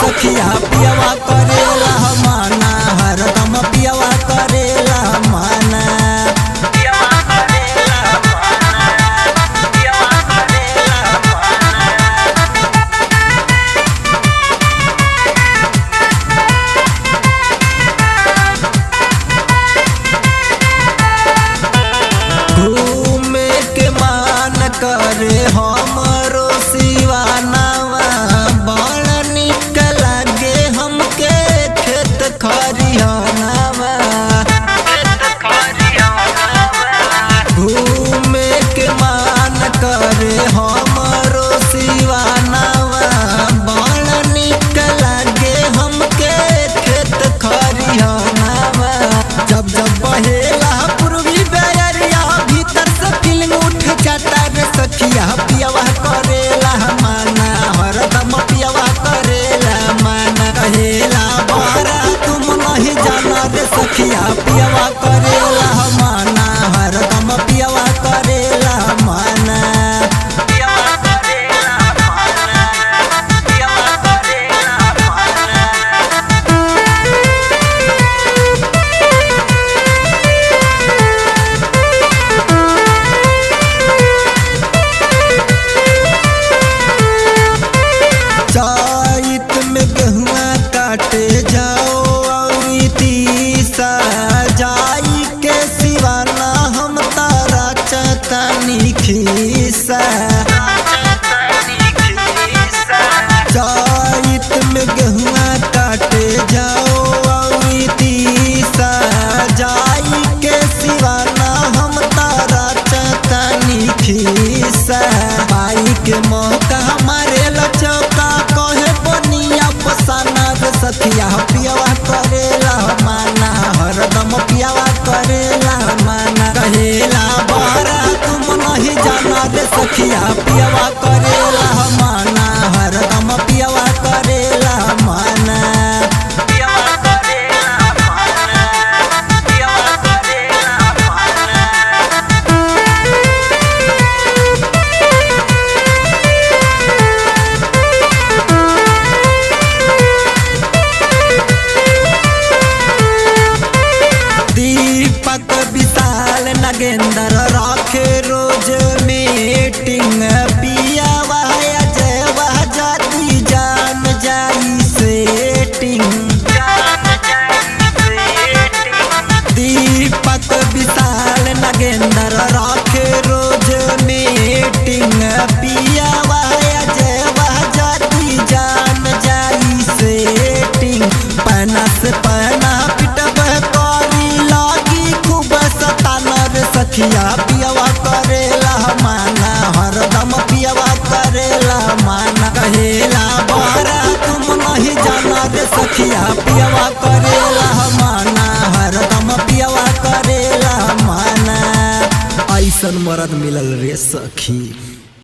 सखिया पियवा करेला माना हरदम पियवा करेला माना। घूमे के मान करे हमरो सिवानावा बड़ निक लागे हमके खेत खरियानावा। घूमे के मान करे हमरो सिवानावा बड़ निक लागे हमके खेत खरियानावा। जब जब बहेला पूर्वी बेरिया भीतर से फीलिंग उठ जाता रे सखिया पियवा करेला माना हरदम पियवा करेला माना। कहेला बारा तुम नहीं जाना रे सखिया पियवा करेला माना हरदम पियवा करेला माना। चैत में गेहुआ काटे जाओ औरी तीसा जाई के सिवाना हम तारा चतनी खीसा। चैत में गेहुआ काटे जाओ औरी तीसा जाई के सिवाना हम तारा चतनी खीसा। पाई के मौका हमारे लचौका कहे बनिया पसाना रे सखिया पियवा करेला माना हरदम पियवा करेला माना। कहेला बारा तुम नहीं जाना रे सखिया पियवा करेला माना हरदम पियवा करेला माना। दीपक विशाल नगेंद्र राखे रोज मीटिंग पियावा अजय वह जाती जान जाई सेटिंग। दीपक विशाल नगेंद्र राखे रोज मीटिंग पियावा अजय वह जाती जान जाई सेटिंग। पना से पना पिटब सखिया पियवा करेला माना हरदम पियवा करेला माना। कहेला बारा तुम नहीं जाना रे सखिया पियवा करेला माना हरदम पियवा करेला माना। ऐसन मरद मिलल रे सखी।